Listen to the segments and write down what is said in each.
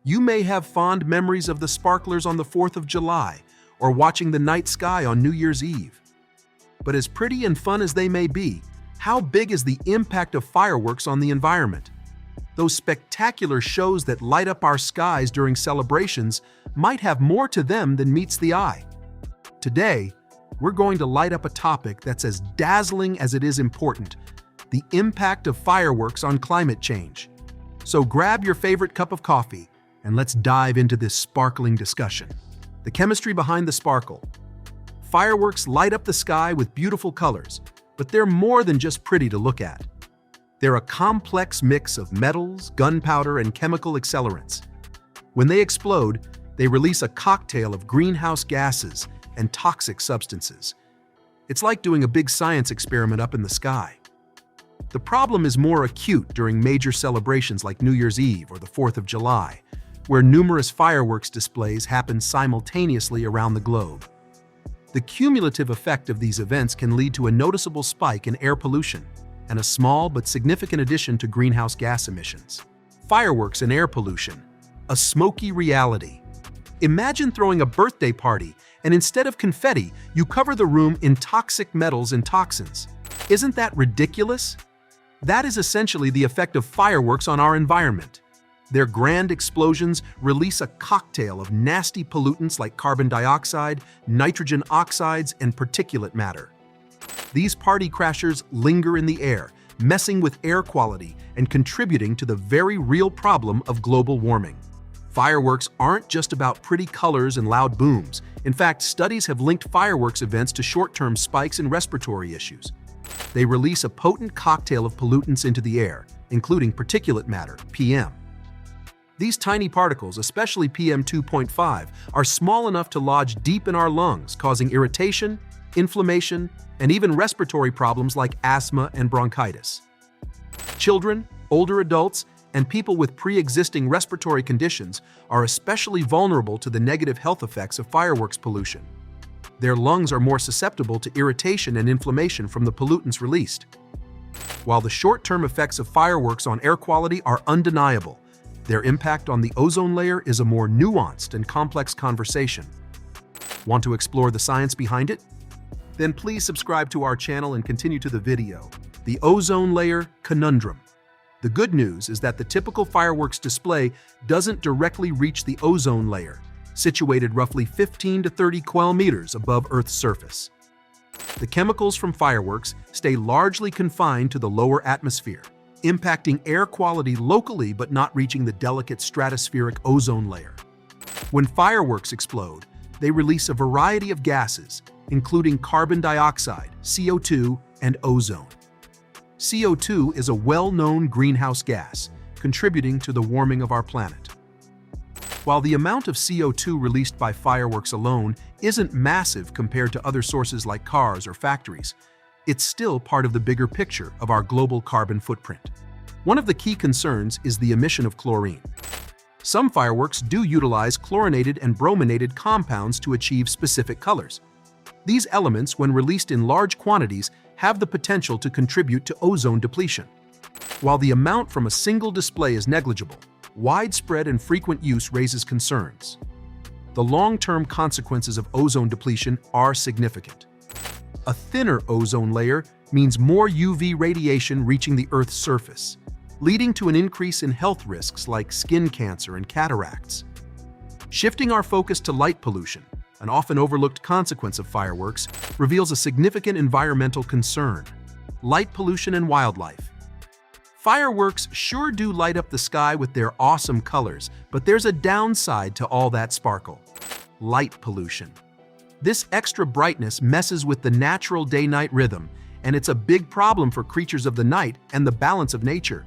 You may have fond memories of the sparklers on the 4th of July or watching the night sky on New Year's Eve. But as pretty and fun as they may be, how big is the impact of fireworks on the environment? Those spectacular shows that light up our skies during celebrations might have more to them than meets the eye. Today, we're going to light up a topic that's as dazzling as it is important: the impact of fireworks on climate change. So grab your favorite cup of coffee and let's dive into this sparkling discussion. The chemistry behind the sparkle. Fireworks light up the sky with beautiful colors, but they're more than just pretty to look at. They're a complex mix of metals, gunpowder, and chemical accelerants. When they explode, they release a cocktail of greenhouse gases and toxic substances. It's like doing a big science experiment up in the sky. The problem is more acute during major celebrations like New Year's Eve or the 4th of July, where numerous fireworks displays happen simultaneously around the globe. The cumulative effect of these events can lead to a noticeable spike in air pollution and a small but significant addition to greenhouse gas emissions. Fireworks and air pollution, a smoky reality. Imagine throwing a birthday party and instead of confetti, you cover the room in toxic metals and toxins. Isn't that ridiculous? That is essentially the effect of fireworks on our environment. Their grand explosions release a cocktail of nasty pollutants like carbon dioxide, nitrogen oxides, and particulate matter. These party crashers linger in the air, messing with air quality and contributing to the very real problem of global warming. Fireworks aren't just about pretty colors and loud booms. In fact, studies have linked fireworks events to short-term spikes in respiratory issues. They release a potent cocktail of pollutants into the air, including particulate matter, PM. These tiny particles, especially PM2.5, are small enough to lodge deep in our lungs, causing irritation, inflammation, and even respiratory problems like asthma and bronchitis. Children, older adults, and people with pre-existing respiratory conditions are especially vulnerable to the negative health effects of fireworks pollution. Their lungs are more susceptible to irritation and inflammation from the pollutants released. While the short-term effects of fireworks on air quality are undeniable, their impact on the ozone layer is a more nuanced and complex conversation. Want to explore the science behind it? Then please subscribe to our channel and continue to the video. The Ozone Layer Conundrum. The good news is that the typical fireworks display doesn't directly reach the ozone layer, situated roughly 15 to 30 kilometers above Earth's surface. The chemicals from fireworks stay largely confined to the lower atmosphere, impacting air quality locally but not reaching the delicate stratospheric ozone layer. When fireworks explode, they release a variety of gases, including carbon dioxide, CO2, and ozone. CO2 is a well-known greenhouse gas, contributing to the warming of our planet. While the amount of CO2 released by fireworks alone isn't massive compared to other sources like cars or factories, it's still part of the bigger picture of our global carbon footprint. One of the key concerns is the emission of chlorine. Some fireworks do utilize chlorinated and brominated compounds to achieve specific colors. These elements, when released in large quantities, have the potential to contribute to ozone depletion. While the amount from a single display is negligible, widespread and frequent use raises concerns. The long-term consequences of ozone depletion are significant. A thinner ozone layer means more UV radiation reaching the Earth's surface, leading to an increase in health risks like skin cancer and cataracts. Shifting our focus to light pollution, an often overlooked consequence of fireworks, reveals a significant environmental concern: light pollution and wildlife. Fireworks sure do light up the sky with their awesome colors, but there's a downside to all that sparkle: light pollution. This extra brightness messes with the natural day-night rhythm, and it's a big problem for creatures of the night and the balance of nature.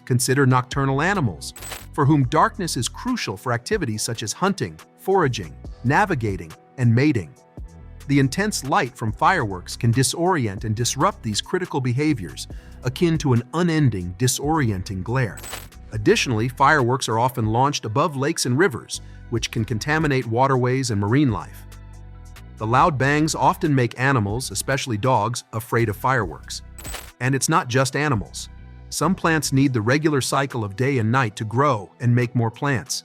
Consider nocturnal animals, for whom darkness is crucial for activities such as hunting, foraging, navigating, and mating. The intense light from fireworks can disorient and disrupt these critical behaviors, akin to an unending, disorienting glare. Additionally, fireworks are often launched above lakes and rivers, which can contaminate waterways and marine life. The loud bangs often make animals, especially dogs, afraid of fireworks. And it's not just animals. Some plants need the regular cycle of day and night to grow and make more plants.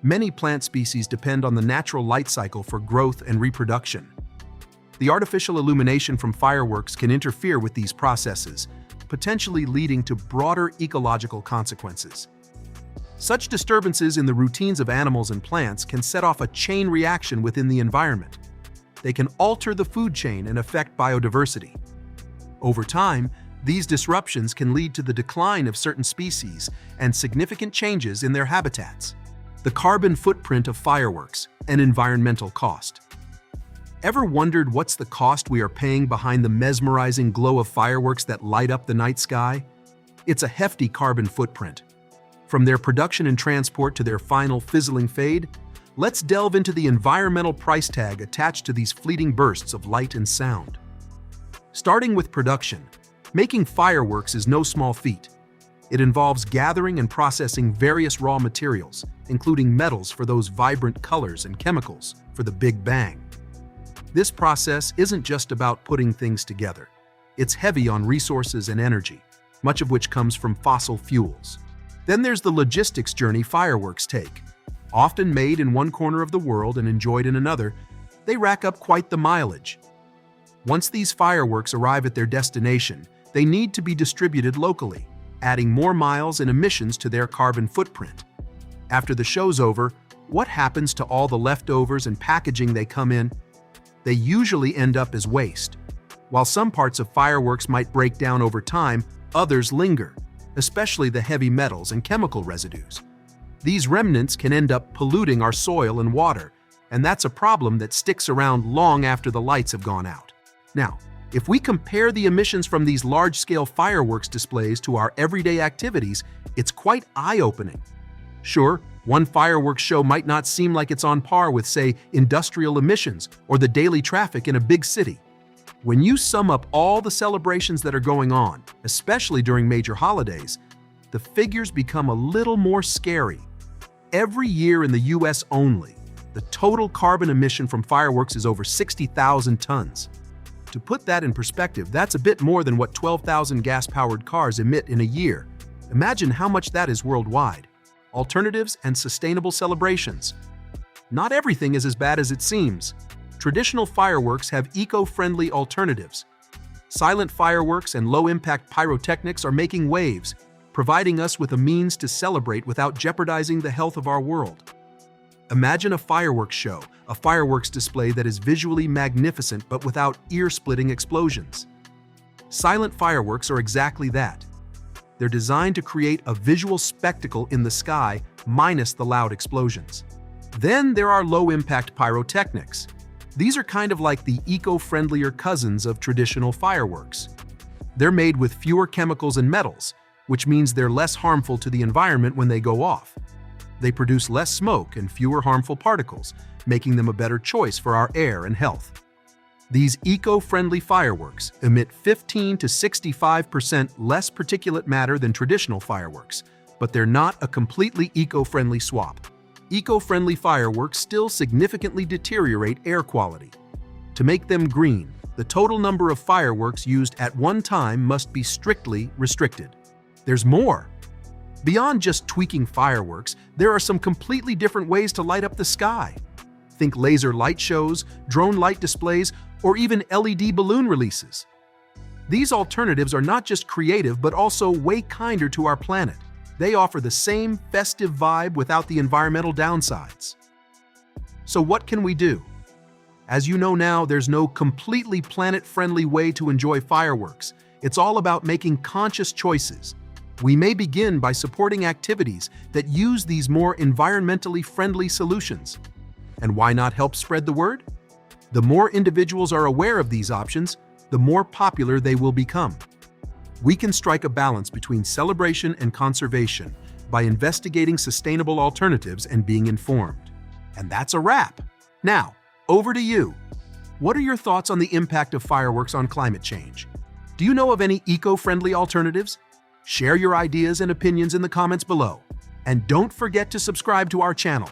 Many plant species depend on the natural light cycle for growth and reproduction. The artificial illumination from fireworks can interfere with these processes, potentially leading to broader ecological consequences. Such disturbances in the routines of animals and plants can set off a chain reaction within the environment. They can alter the food chain and affect biodiversity. Over time, these disruptions can lead to the decline of certain species and significant changes in their habitats. The carbon footprint of fireworks, an environmental cost. Ever wondered what's the cost we are paying behind the mesmerizing glow of fireworks that light up the night sky? It's a hefty carbon footprint. From their production and transport to their final fizzling fade, let's delve into the environmental price tag attached to these fleeting bursts of light and sound. Starting with production, making fireworks is no small feat. It involves gathering and processing various raw materials, including metals for those vibrant colors and chemicals for the Big Bang. This process isn't just about putting things together. It's heavy on resources and energy, much of which comes from fossil fuels. Then there's the logistics journey fireworks take. Often made in one corner of the world and enjoyed in another, they rack up quite the mileage. Once these fireworks arrive at their destination, they need to be distributed locally, adding more miles and emissions to their carbon footprint. After the show's over, what happens to all the leftovers and packaging they come in? They usually end up as waste. While some parts of fireworks might break down over time, others linger, especially the heavy metals and chemical residues. These remnants can end up polluting our soil and water, and that's a problem that sticks around long after the lights have gone out. Now, if we compare the emissions from these large-scale fireworks displays to our everyday activities, it's quite eye-opening. Sure, one fireworks show might not seem like it's on par with, say, industrial emissions or the daily traffic in a big city. When you sum up all the celebrations that are going on, especially during major holidays, the figures become a little more scary. Every year in the US only, the total carbon emission from fireworks is over 60,000 tons. To put that in perspective, that's a bit more than what 12,000 gas-powered cars emit in a year. Imagine how much that is worldwide. Alternatives and sustainable celebrations. Not everything is as bad as it seems. Traditional fireworks have eco-friendly alternatives. Silent fireworks and low-impact pyrotechnics are making waves, providing us with a means to celebrate without jeopardizing the health of our world. Imagine a fireworks show, a fireworks display that is visually magnificent but without ear-splitting explosions. Silent fireworks are exactly that. They're designed to create a visual spectacle in the sky minus the loud explosions. Then there are low-impact pyrotechnics. These are kind of like the eco-friendlier cousins of traditional fireworks. They're made with fewer chemicals and metals, which means they're less harmful to the environment when they go off. They produce less smoke and fewer harmful particles, making them a better choice for our air and health. These eco-friendly fireworks emit 15 to 65% less particulate matter than traditional fireworks, but they're not a completely eco-friendly swap. Eco-friendly fireworks still significantly deteriorate air quality. To make them green, the total number of fireworks used at one time must be strictly restricted. There's more. Beyond just tweaking fireworks, there are some completely different ways to light up the sky. Think laser light shows, drone light displays, or even LED balloon releases. These alternatives are not just creative but also way kinder to our planet. They offer the same festive vibe without the environmental downsides. So what can we do? As you know now, there's no completely planet-friendly way to enjoy fireworks. It's all about making conscious choices. We may begin by supporting activities that use these more environmentally friendly solutions. And why not help spread the word? The more individuals are aware of these options, the more popular they will become. We can strike a balance between celebration and conservation by investigating sustainable alternatives and being informed. And that's a wrap. Now, over to you. What are your thoughts on the impact of fireworks on climate change? Do you know of any eco-friendly alternatives? Share your ideas and opinions in the comments below. And don't forget to subscribe to our channel.